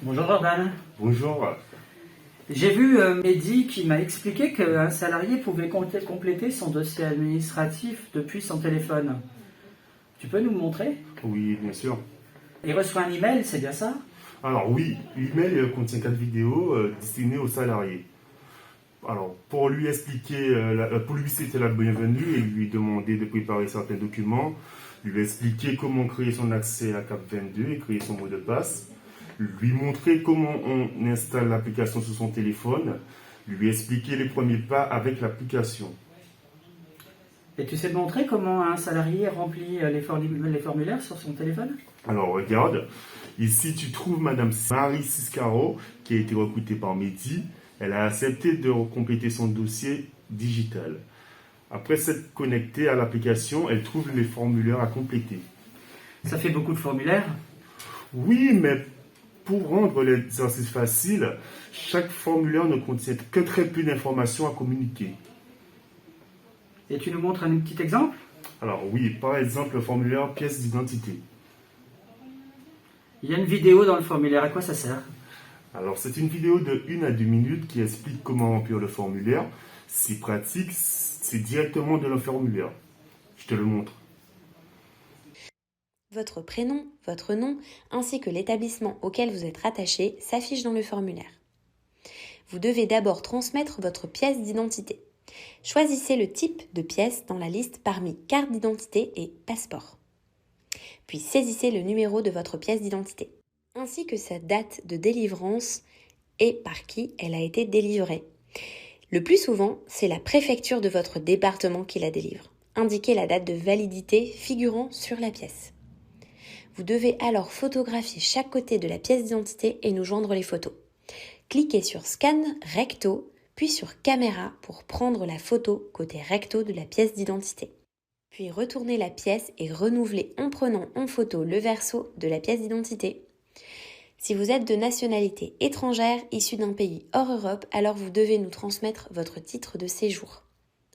Bonjour Jordan. Bonjour. J'ai vu Mehdi qui m'a expliqué qu'un salarié pouvait compléter son dossier administratif depuis son téléphone. Tu peux nous le montrer? Oui, bien sûr. Il reçoit un email, c'est bien ça? Alors oui, l'email contient 4 vidéos destinées aux salariés. Alors pour lui expliquer, pour lui souhaiter la bienvenue et lui demander de préparer certains documents, lui expliquer comment créer son accès à CAP22 et créer son mot de passe, lui montrer comment on installe l'application sur son téléphone, lui expliquer les premiers pas avec l'application. Et tu sais me montrer comment un salarié remplit les formulaires sur son téléphone? Alors regarde, ici tu trouves Madame Marie Ciscaro qui a été recrutée par Mehdi. Elle a accepté de compléter son dossier digital. Après s'être connectée à l'application, elle trouve les formulaires à compléter. Ça fait beaucoup de formulaires. Oui, mais pour rendre l'exercice facile, chaque formulaire ne contient que très peu d'informations à communiquer. Et tu nous montres un petit exemple? Alors oui, par exemple le formulaire pièce d'identité. Il y a une vidéo dans le formulaire, à quoi ça sert? Alors c'est une vidéo de 1 à 2 minutes qui explique comment remplir le formulaire. C'est pratique, c'est directement de le formulaire. Je te le montre. Votre prénom, votre nom, ainsi que l'établissement auquel vous êtes rattaché s'affichent dans le formulaire. Vous devez d'abord transmettre votre pièce d'identité. Choisissez le type de pièce dans la liste parmi carte d'identité et passeport. Puis saisissez le numéro de votre pièce d'identité, ainsi que sa date de délivrance et par qui elle a été délivrée. Le plus souvent, c'est la préfecture de votre département qui la délivre. Indiquez la date de validité figurant sur la pièce. Vous devez alors photographier chaque côté de la pièce d'identité et nous joindre les photos. Cliquez sur Scan recto, puis sur Caméra pour prendre la photo côté recto de la pièce d'identité. Puis retournez la pièce et renouvelez en prenant en photo le verso de la pièce d'identité. Si vous êtes de nationalité étrangère issue d'un pays hors Europe, alors vous devez nous transmettre votre titre de séjour.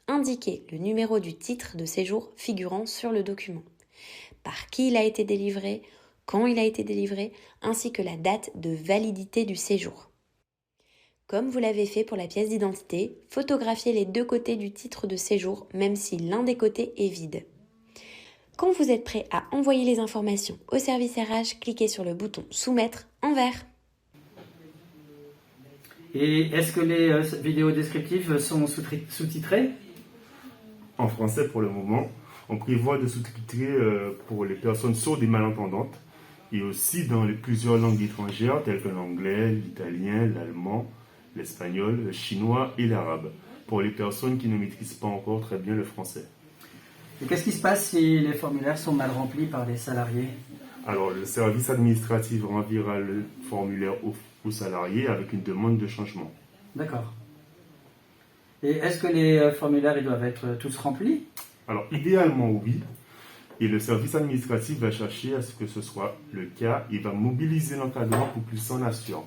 Indiquez le numéro du titre de séjour figurant sur le document, par qui il a été délivré, quand il a été délivré, ainsi que la date de validité du séjour. Comme vous l'avez fait pour la pièce d'identité, photographiez les deux côtés du titre de séjour, même si l'un des côtés est vide. Quand vous êtes prêt à envoyer les informations au service RH, cliquez sur le bouton Soumettre en vert. Et est-ce que les vidéos descriptives sont sous-titrées? En français pour le moment, on prévoit de sous-titrer pour les personnes sourdes et malentendantes et aussi dans plusieurs langues étrangères telles que l'anglais, l'italien, l'allemand, l'espagnol, le chinois et l'arabe pour les personnes qui ne maîtrisent pas encore très bien le français. Et qu'est-ce qui se passe si les formulaires sont mal remplis par les salariés? Alors le service administratif renverra le formulaire aux salariés avec une demande de changement. D'accord. Et est-ce que les formulaires ils doivent être tous remplis? Alors idéalement oui, et le service administratif va chercher à ce que ce soit le cas et va mobiliser l'encadrant pour qu'il s'en assure.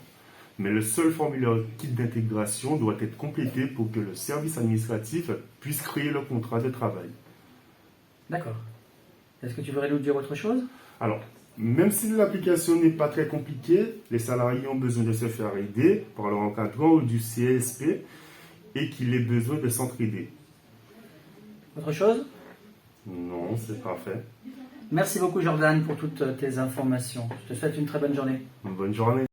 Mais le seul formulaire kit d'intégration doit être complété pour que le service administratif puisse créer le contrat de travail. D'accord. Est-ce que tu voudrais nous dire autre chose? Alors, même si l'application n'est pas très compliquée, les salariés ont besoin de se faire aider par leur encadrant ou du CSP et qu'il ait besoin de s'entraider. Autre chose? Non, c'est parfait. Merci beaucoup Jordan pour toutes tes informations. Je te souhaite une très bonne journée. Bonne journée.